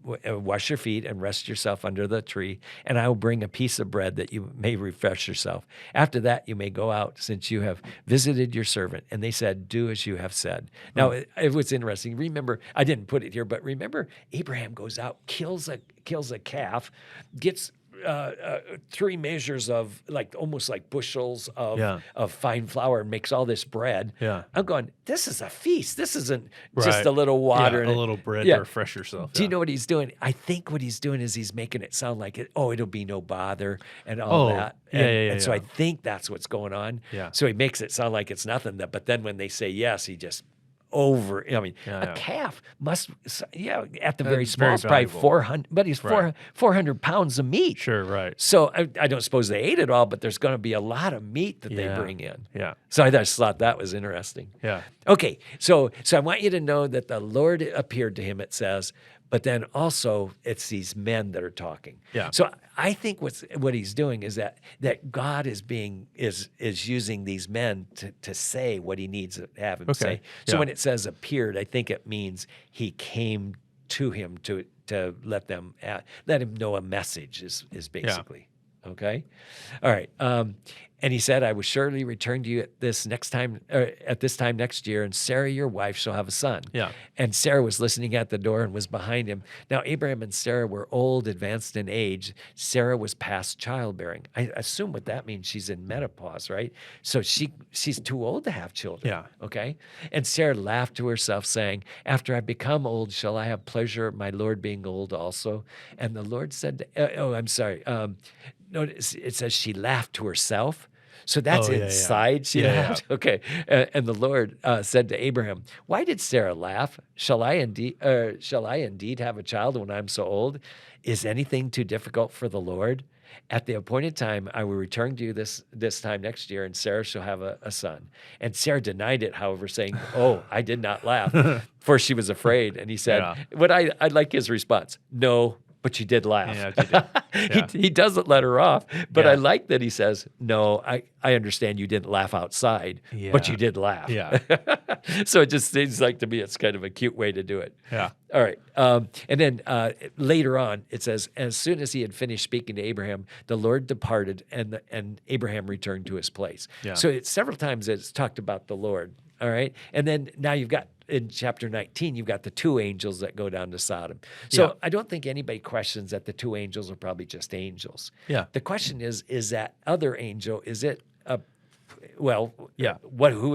wash your feet and rest yourself under the tree, and I will bring a piece of bread that you may refresh yourself. After that, you may go out, since you have visited your servant. And they said, do as you have said. Now, it was interesting. Remember, I didn't put it here, but remember, Abraham goes out, kills a calf, gets 3 measures of almost like bushels of fine flour, and makes all this bread. Yeah. I'm going, this is a feast. This isn't just a little water. Yeah, a little bread to refresh yourself. Do you know what he's doing? I think what he's doing is he's making it sound like it'll be no bother and all that. And so I think that's what's going on. Yeah. So he makes it sound like it's nothing. But then when they say yes, he just a calf must, at the very smallest, probably valuable. 400, but he's 400 pounds of meat. Sure, right. So I don't suppose they ate it all, but there's going to be a lot of meat that they bring in. Yeah. So I just thought that was interesting. Yeah. Okay, so I want you to know that the Lord appeared to him, it says, but then also it's these men that are talking. Yeah. So I think what he's doing is that God is using these men to say what he needs to have him say. So when it says appeared, I think it means he came to him to let him know a message is basically. Okay? All right. And he said, I will surely return to you at this time next year, and Sarah, your wife, shall have a son. Yeah. And Sarah was listening at the door and was behind him. Now, Abraham and Sarah were old, advanced in age. Sarah was past childbearing. I assume what that means, she's in menopause, right? So she's too old to have children. Yeah. Okay? And Sarah laughed to herself, saying, after I become old, shall I have pleasure, my Lord being old also? And the Lord said, notice it says she laughed to herself. So that's inside. She laughed. Yeah. Okay. And the Lord said to Abraham, why did Sarah laugh? Shall I indeed have a child when I'm so old? Is anything too difficult for the Lord? At the appointed time, I will return to you this time next year, and Sarah shall have a son. And Sarah denied it, however, saying, oh, I did not laugh, for she was afraid. And he said, I like his response. No, but she did laugh. Yeah. He doesn't let her off, but I like that he says, no, I understand you didn't laugh outside, but you did laugh. Yeah. So it just seems like to me it's kind of a cute way to do it. Yeah. All right. And then later on, it says, as soon as he had finished speaking to Abraham, the Lord departed, and Abraham returned to his place. Yeah. So several times it's talked about the Lord. All right. And then now you've got, in chapter 19, you've got the 2 angels that go down to Sodom. So I don't think anybody questions that the 2 angels are probably just angels. Yeah. The question is that other angel, is it who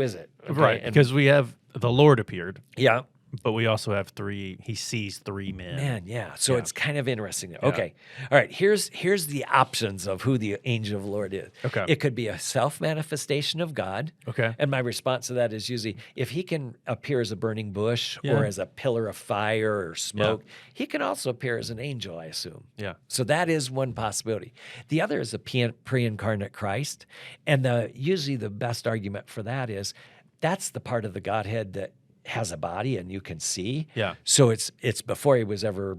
is it? Okay. Right. Because we have the Lord appeared. Yeah. But we also have 3, he sees 3 men. Man, yeah. So it's kind of interesting. Okay. All right. Here's the options of who the angel of the Lord is. Okay. It could be a self-manifestation of God. Okay. And my response to that is usually, if he can appear as a burning bush or as a pillar of fire or smoke, he can also appear as an angel, I assume. Yeah. So that is one possibility. The other is a pre-incarnate Christ. And usually the best argument for that is that's the part of the Godhead that has a body and you can see. Yeah. So it's before he was ever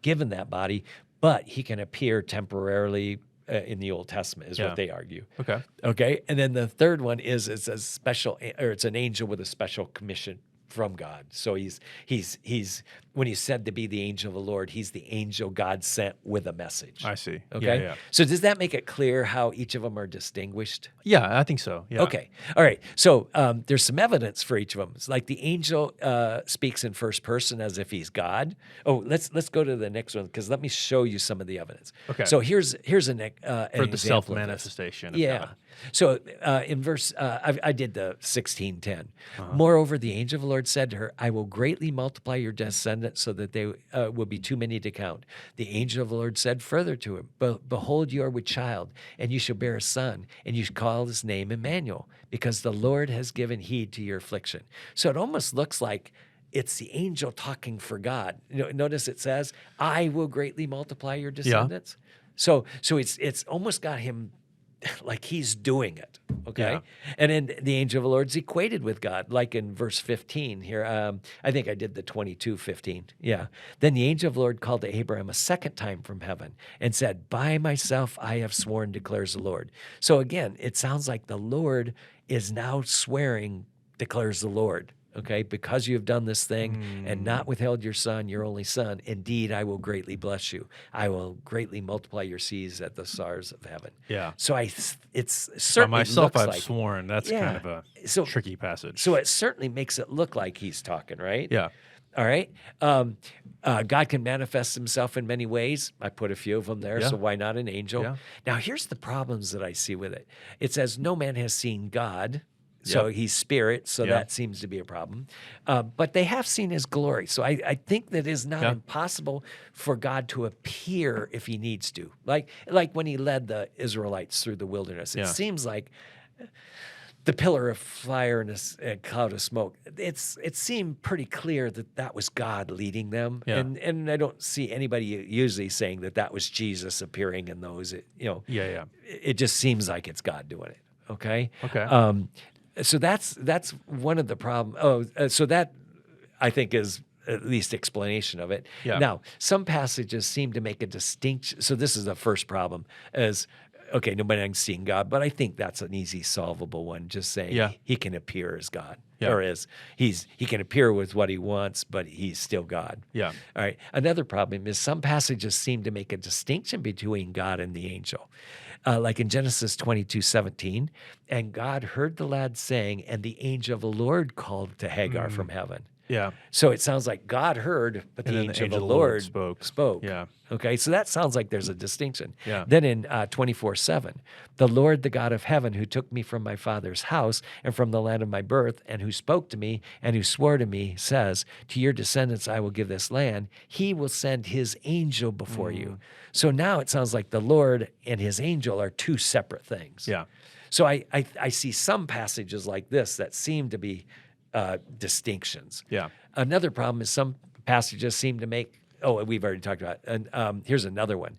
given that body, but he can appear temporarily in the Old Testament is what they argue. Okay. And then the third one is it's a special, or it's an angel with a special commission from God. So he's when he's said to be the angel of the Lord, he's the angel God sent with a message. I see. Okay. Yeah. So does that make it clear how each of them are distinguished? Yeah, I think so. Yeah. Okay. All right. So there's some evidence for each of them. It's like the angel speaks in first person as if he's God. Oh, let's go to the next one, because let me show you some of the evidence. Okay. So here's an For example the self-manifestation of yeah. God. So in verse, I did the 16:10. Uh-huh. Moreover, the angel of the Lord said to her, I will greatly multiply your descendants so that they will be too many to count. The angel of the Lord said further to him, behold, you are with child, and you shall bear a son, and you shall call his name Emmanuel, because the Lord has given heed to your affliction. So it almost looks like it's the angel talking for God. Notice it says, I will greatly multiply your descendants. So it's almost got him like he's doing it, okay? Yeah. And then the angel of the Lord's equated with God, like in verse 15 here. I think I did the 22:15. Yeah. Then the angel of the Lord called to Abraham a second time from heaven and said, by myself I have sworn, declares the Lord. So again, it sounds like the Lord is now swearing, declares the Lord. Okay, because you have done this thing and not withheld your son, your only son, indeed, I will greatly bless you. I will greatly multiply your seeds at the stars of heaven. Yeah. So it's By certainly myself, looks I've like, sworn. That's Yeah. kind of a So- tricky passage. so it certainly makes it look like he's talking, right? yeah. All right. God can manifest himself in many ways. I put a few of them there, Yeah. so why not an angel? Yeah. Now, here's the problems that I see with it. It says, no man has seen God. So Yep. he's spirit, so Yeah. that seems to be a problem. But they have seen his glory. So I think that it's not Yeah. impossible for God to appear if he needs to. Like when he led the Israelites through the wilderness. It Yeah. seems like the pillar of fire and a cloud of smoke. It seemed pretty clear that was God leading them, Yeah. and I don't see anybody usually saying that was Jesus appearing in those. Yeah. It just seems like it's God doing it. Okay. Okay. So that's one of the problems. So that I think is at least explanation of it. Yeah. Now, some passages seem to make a distinction. So this is the first problem: is okay, nobody can see God, but I think that's an easy solvable one. Just saying, Yeah. he can appear as God, Yeah. or he can appear with what he wants, but he's still God. Yeah. All right. Another problem is some passages seem to make a distinction between God and the angel. Like in Genesis 22:17, and God heard the lad saying, and the angel of the Lord called to Hagar from heaven. Yeah. So it sounds like God heard, but And the then angel of the Lord spoke. Yeah. Okay, so that sounds like there's a distinction. Yeah. Then in 24:7, the Lord, the God of heaven, who took me from my father's house and from the land of my birth, and who spoke to me and who swore to me, says, to your descendants I will give this land. He will send his angel before you. So now it sounds like the Lord and his angel are two separate things. Yeah. So I see some passages like this that seem to be distinctions. Yeah. Another problem is some passages seem to make, we've already talked about it. And here's another one.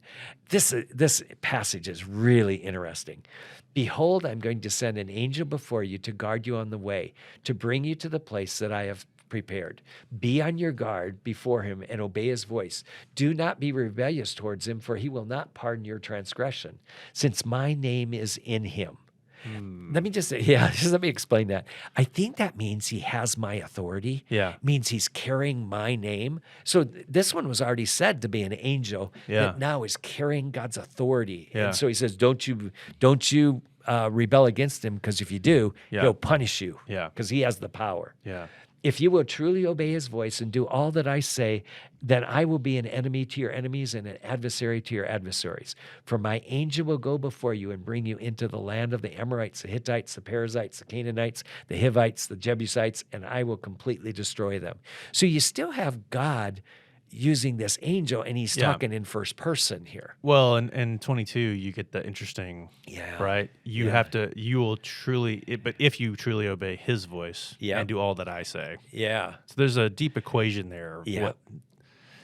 This passage is really interesting. Behold, I'm going to send an angel before you to guard you on the way, to bring you to the place that I have prepared. Be on your guard before him and obey his voice. Do not be rebellious towards him, for he will not pardon your transgression, since my name is in him. Let me just say, just let me explain that. I think that means he has my authority. Yeah. Means he's carrying my name. So this one was already said to be an angel that now is carrying God's authority. Yeah. And so he says, don't you rebel against him, because if you do, he'll punish you. Yeah. Because he has the power. Yeah. If you will truly obey his voice and do all that I say, then I will be an enemy to your enemies and an adversary to your adversaries. For my angel will go before you and bring you into the land of the Amorites, the Hittites, the Perizzites, the Canaanites, the Hivites, the Jebusites, and I will completely destroy them. So you still have God using this angel, and he's talking in first person here. Well, in 22, you get the interesting, right? You have to, you will truly, but if you truly obey his voice and do all that I say. Yeah. So there's a deep equation there of Yeah. what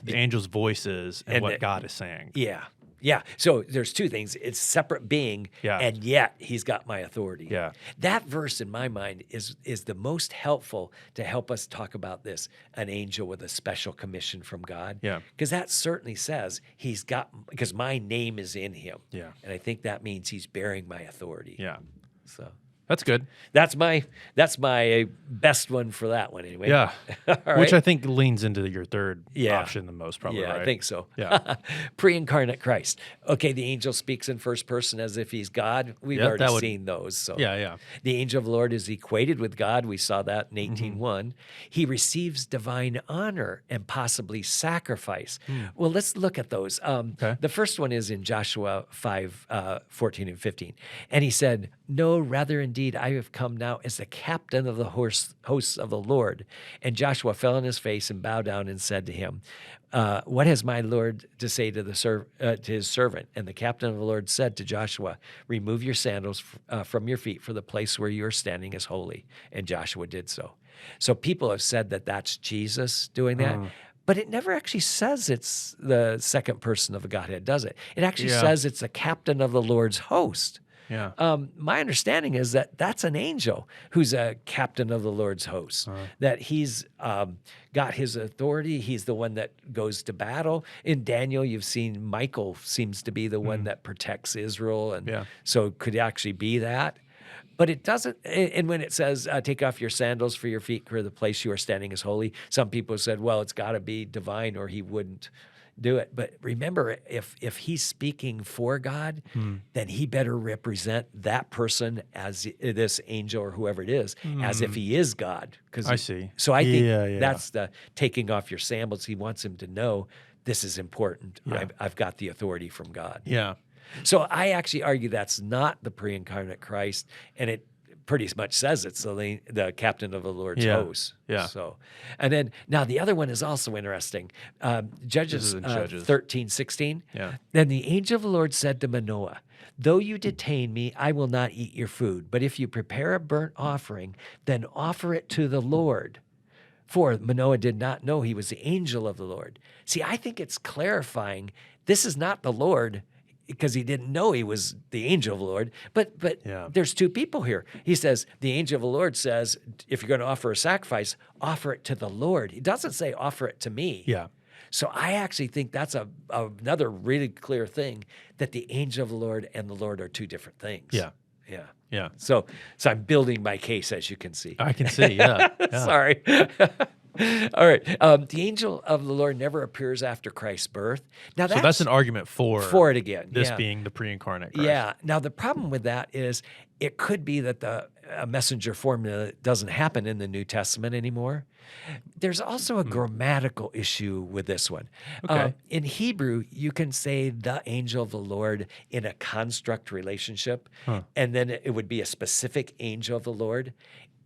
the angel's voice is and what God is saying. Yeah. Yeah. So there's two things. It's separate being, and yet he's got my authority. Yeah. That verse in my mind is the most helpful to help us talk about this, an angel with a special commission from God. Yeah. Because that certainly says because my name is in him. Yeah. And I think that means he's bearing my authority. Yeah. So That's good. That's my best one for that one anyway. Yeah. All right. Which I think leans into your third Yeah. option the most, probably, Yeah, right? I think so. Yeah. Pre-incarnate Christ. Okay, the angel speaks in first person as if he's God. We've Yep, already that would- seen those. So Yeah. the angel of the Lord is equated with God. We saw that in Mm-hmm. 18:1. He receives divine honor and possibly sacrifice. Well, let's look at those. Okay. The first one is in Joshua 5:14 and 15. And he said, "No, rather indeed, I have come now as the captain of the hosts of the Lord." And Joshua fell on his face and bowed down and said to him, "What has my Lord to say to to his servant?" And the captain of the Lord said to Joshua, "Remove your sandals from your feet, for the place where you are standing is holy." And Joshua did so. So people have said that that's Jesus doing that. But it never actually says it's the second person of the Godhead, does it? It actually Yeah. says it's the captain of the Lord's host. Yeah. My understanding is that that's an angel who's a captain of the Lord's host, that he's got his authority. He's the one that goes to battle. In Daniel, you've seen Michael seems to be the one that protects Israel. And Yeah. so it could actually be that. But it doesn't, and when it says, take off your sandals for your feet, for the place you are standing is holy, some people said, well, it's got to be divine or he wouldn't do it. But remember, if he's speaking for God, then he better represent that person as this angel or whoever it is, as if he is God. I see. So I think Yeah. that's the taking off your sandals. He wants him to know this is important. Yeah. I've got the authority from God. Yeah. So I actually argue that's not the pre-incarnate Christ, and it pretty much says it's the captain of the Lord's Yeah. host. Yeah. So, and then now the other one is also interesting. Judges is in Judges. 13:16. Yeah. Then the angel of the Lord said to Manoah, "Though you detain me, I will not eat your food. But if you prepare a burnt offering, then offer it to the Lord." For Manoah did not know he was the angel of the Lord. See, I think it's clarifying this is not the Lord, because he didn't know he was the angel of the Lord. But Yeah. there's two people here. He says, the angel of the Lord says, if you're going to offer a sacrifice, offer it to the Lord. He doesn't say offer it to me. Yeah. So I actually think that's another really clear thing, that the angel of the Lord and the Lord are two different things. Yeah. Yeah. Yeah. So I'm building my case, as you can see. I can see. Yeah. Yeah. Sorry. All right. The angel of the Lord never appears after Christ's birth. Now So that's an argument for it again. this yeah. being the pre-incarnate Christ. Yeah. Now the problem with that is it could be that the messenger formula doesn't happen in the New Testament anymore. There's also a grammatical issue with this one. Okay. In Hebrew, you can say the angel of the Lord in a construct relationship, and then it would be a specific angel of the Lord.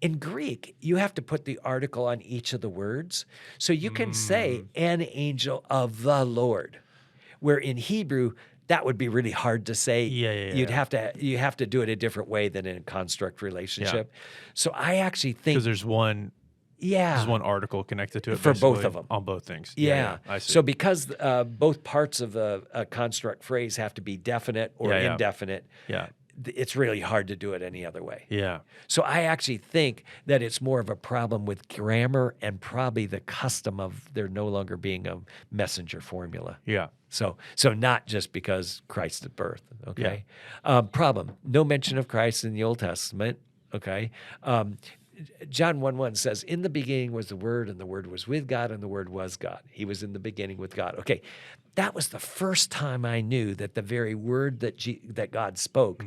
In Greek, you have to put the article on each of the words. So you can say an angel of the Lord, where in Hebrew, that would be really hard to say. Yeah. You have to do it a different way than in a construct relationship. So I actually think Because there's one article connected to it For both basically, of them. on both things. Yeah. I see. So because both parts of the construct phrase have to be definite or Yeah. indefinite, yeah. it's really hard to do it any other way. Yeah. So I actually think that it's more of a problem with grammar and probably the custom of there no longer being a messenger formula. Yeah. So not just because Christ at birth, okay? Problem, no mention of Christ in the Old Testament, okay? John 1:1 says, in the beginning was the Word, and the Word was with God, and the Word was God. He was in the beginning with God. Okay, that was the first time I knew that the very word that God spoke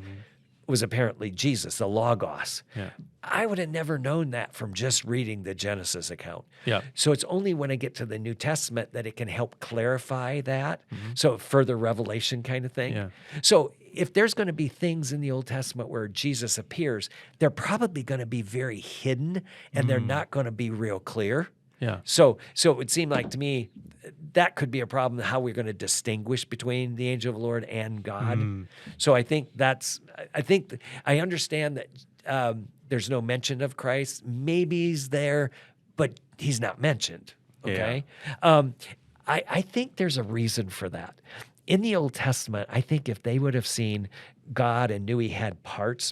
was apparently Jesus, the Logos. Yeah. I would have never known that from just reading the Genesis account. Yeah. So it's only when I get to the New Testament that it can help clarify that. So further revelation kind of thing. Yeah. So if there's going to be things in the Old Testament where Jesus appears, they're probably going to be very hidden and they're not going to be real clear. Yeah. So it would seem like to me that could be a problem, how we're going to distinguish between the angel of the Lord and God. So I think I understand that there's no mention of Christ. Maybe he's there, but he's not mentioned. Okay. I think there's a reason for that. In the Old Testament, I think if they would have seen God and knew he had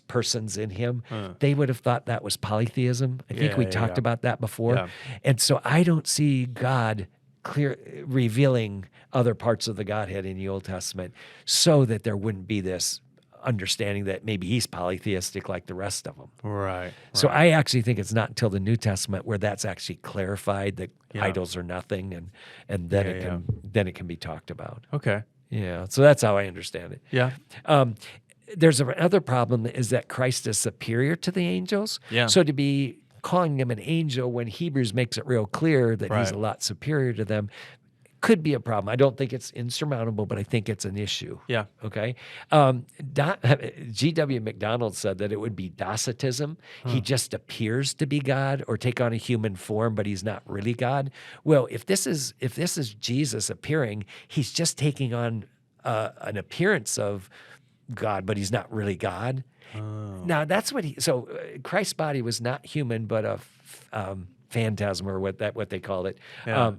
persons in him, they would have thought that was polytheism. I think we talked about that before. Yeah. And so I don't see God revealing other parts of the Godhead in the Old Testament so that there wouldn't be this understanding that maybe he's polytheistic like the rest of them. Right. So right. I actually think it's not until the New Testament where that's actually clarified that Yeah. idols are nothing, and then Yeah, it can be talked about. Okay. Yeah, so that's how I understand it. Yeah. There's another problem is that Christ is superior to the angels. Yeah. So to be calling him an angel when Hebrews makes it real clear that he's Right. a lot superior to them could be a problem. I don't think it's insurmountable, but I think it's an issue. Yeah. Okay. G.W. MacDonald said that it would be Docetism. He just appears to be God or take on a human form, but he's not really God. Well, if this is Jesus appearing, he's just taking on an appearance of God, but he's not really God. Now that's what Christ's body was not human, but a phantasm, or what they called it, Yeah.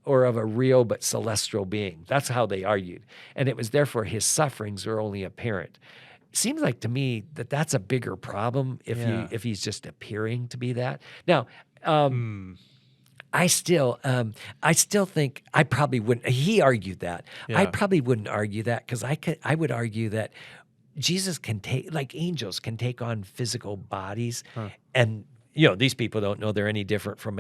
or of a real but celestial being. That's how they argued, and it was therefore his sufferings were only apparent. It seems like to me that that's a bigger problem if he's just appearing to be that. Now, I still think I probably wouldn't. He argued that. I Yeah. probably wouldn't argue that because I would argue that Jesus can take, like angels can take on physical bodies, and these people don't know they're any different from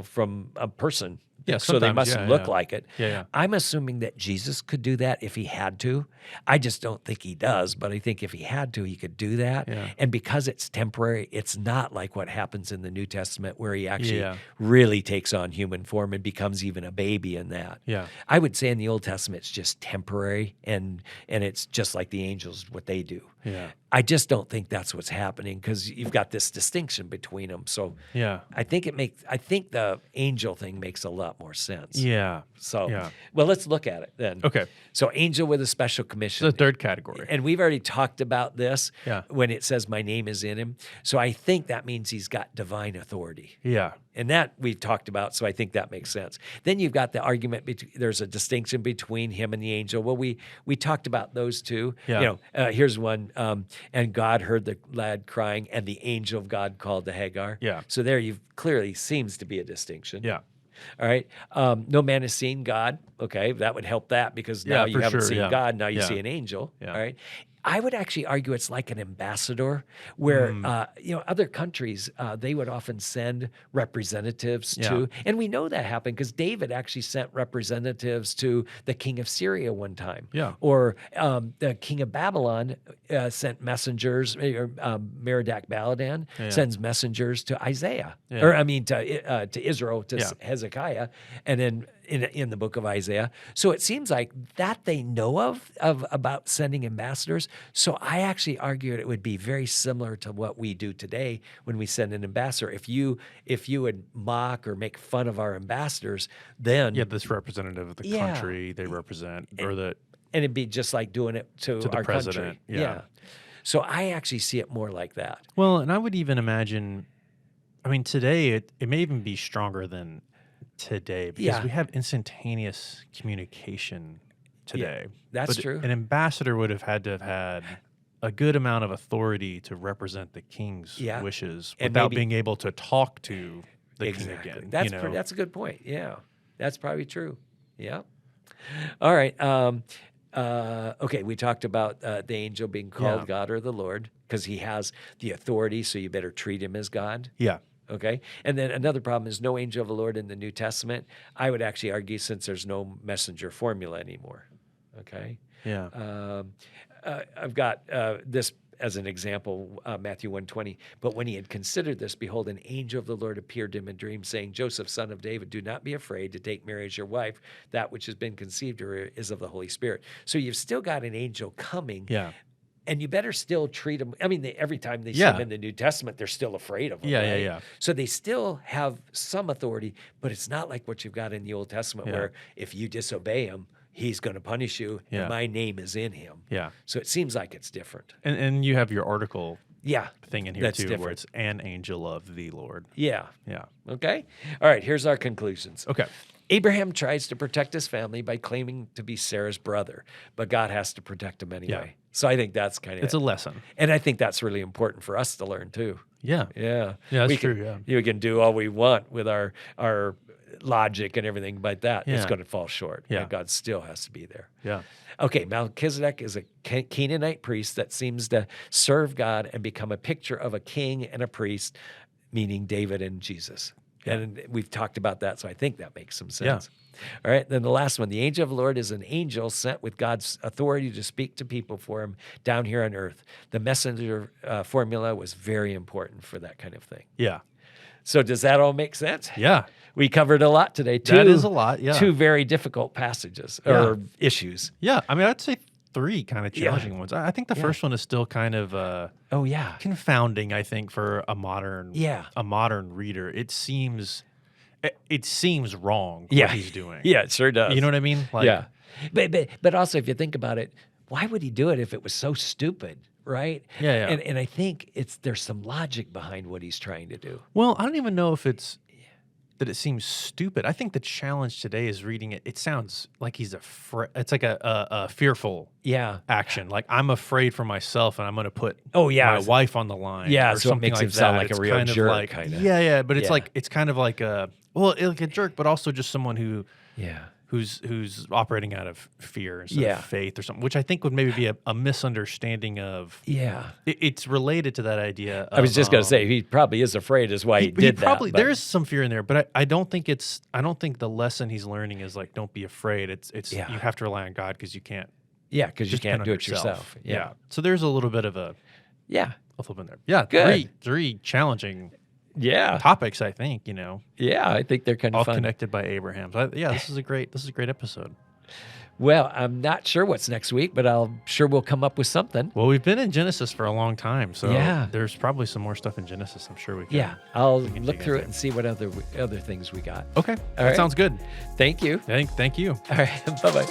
from a person. Yeah, So they sometimes, must yeah, look yeah. like it. Yeah. I'm assuming that Jesus could do that if he had to. I just don't think he does, but I think if he had to, he could do that. Yeah. And because it's temporary, it's not like what happens in the New Testament where he actually Yeah. really takes on human form and becomes even a baby in that. Yeah. I would say in the Old Testament, it's just temporary, and it's just like the angels, what they do. Yeah. I just don't think that's what's happening because you've got this distinction between them. So Yeah. I think the angel thing makes a lot more sense. Yeah. So, Yeah. well, let's look at it then. Okay. So angel with a special commission. The third category. And we've already talked about this Yeah. when it says my name is in him. So I think that means he's got divine authority. Yeah. And that we've talked about, so I think that makes sense. Then you've got the argument there's a distinction between him and the angel. Well, we talked about those two. Yeah. Here's one. And God heard the lad crying, and the angel of God called to Hagar. Yeah. So there you clearly seems to be a distinction. Yeah. All right. No man has seen God. Okay, that would help that because now Yeah, you for haven't sure, seen yeah. God. Now you Yeah. see an angel. Yeah. All right. I would actually argue it's like an ambassador where, other countries, they would often send representatives to, and we know that happened because David actually sent representatives to the king of Syria one time. Yeah. Or the king of Babylon sent messengers, Merodach Baladan sends messengers to Isaiah, to Israel, to Hezekiah, and then in the book of Isaiah. So it seems like that they know of about sending ambassadors. So I actually argue it would be very similar to what we do today when we send an ambassador. If you would mock or make fun of our ambassadors, then This representative of the country they represent, or and it'd be just like doing it to the our president. country. Yeah. So I actually see it more like that. Well, and I would even imagine, today it may even be stronger than today because we have instantaneous communication today. That's But true. An ambassador would have had a good amount of authority to represent the king's wishes And without maybe- being able to talk to the Exactly. king again. That's a good point. Yeah, that's probably true. Yeah. All right. Okay, we talked about the angel being called God or the Lord because he has the authority, so you better treat him as God. Yeah. Okay. And then another problem is no angel of the Lord in the New Testament. I would actually argue since there's no messenger formula anymore. Okay. Yeah. I've got this as an example, Matthew 1:20. But when he had considered this, behold, an angel of the Lord appeared to him in a dream, saying, Joseph, son of David, do not be afraid to take Mary as your wife. That which has been conceived of her is of the Holy Spirit. So you've still got an angel coming. Yeah. And you better still treat them. Every time they see them in the New Testament, they're still afraid of them. Yeah, right? yeah. So they still have some authority, but it's not like what you've got in the Old Testament where if you disobey him, he's going to punish you, and my name is in him. Yeah. So it seems like it's different. And you have your article thing in here that's too, different. where it's an angel of the Lord. Yeah. Yeah. Okay. All right. Here's our conclusions. Okay. Abraham tries to protect his family by claiming to be Sarah's brother, but God has to protect him anyway. Yeah. So I think that's kind of It's a lesson. And I think that's really important for us to learn too. Yeah. Yeah. Yeah, that's We true. can, Yeah. We can do all we want with our logic and everything like that, it's Yeah. going to fall short. Yeah. And God still has to be there. Yeah. Okay, Melchizedek is a Canaanite priest that seems to serve God and become a picture of a king and a priest, meaning David and Jesus. Yeah. And we've talked about that, so I think that makes some sense. All right, then the last one. The angel of the Lord is an angel sent with God's authority to speak to people for him down here on earth. The messenger formula was very important for that kind of thing. Yeah. So does that all make sense? Yeah. We covered a lot today. That is a lot, yeah. Two very difficult passages or issues. Yeah. I mean, I'd say 3 kind of challenging ones. I think the first one is still kind of Oh, yeah. confounding, I think, for a modern reader. It seems wrong what he's doing. Yeah, it sure does. You know what I mean? Like, Yeah. But also, if you think about it, why would he do it if it was so stupid, right? Yeah, yeah. And I think there's some logic behind what he's trying to do. Well, I don't even know if it's that it seems stupid. I think the challenge today is reading it. It sounds like he's afraid. It's like a fearful action. Like, I'm afraid for myself, and I'm going to put my wife on the line. Yeah, or so it something makes like him sound that. like It's a real kind of jerk, like, kind of. Yeah. But it's kind of like like a jerk, but also just someone who's operating out of fear instead of faith or something, which I think would maybe be a misunderstanding of. Yeah. It's related to that idea. I was just going to say, he probably is afraid is why he did that. There is some fear in there, but I don't think the lesson he's learning is like, don't be afraid. It's you have to rely on God because you can't. Yeah, because you just can't depend do on it yourself. Yeah. So there's a little bit of a flip in there. Yeah. Good. Three challenging Yeah. topics, I think, Yeah, I think they're kind of all fun. connected by Abraham. So this is a great episode. Well, I'm not sure what's next week, but I'm sure we'll come up with something. Well, we've been in Genesis for a long time, so Yeah. there's probably some more stuff in Genesis. I'm sure we can. Yeah, I'll can look dig through it into. and see what other things we got. Okay. All That right. sounds good. Thank you. Thank you. All right, bye-bye.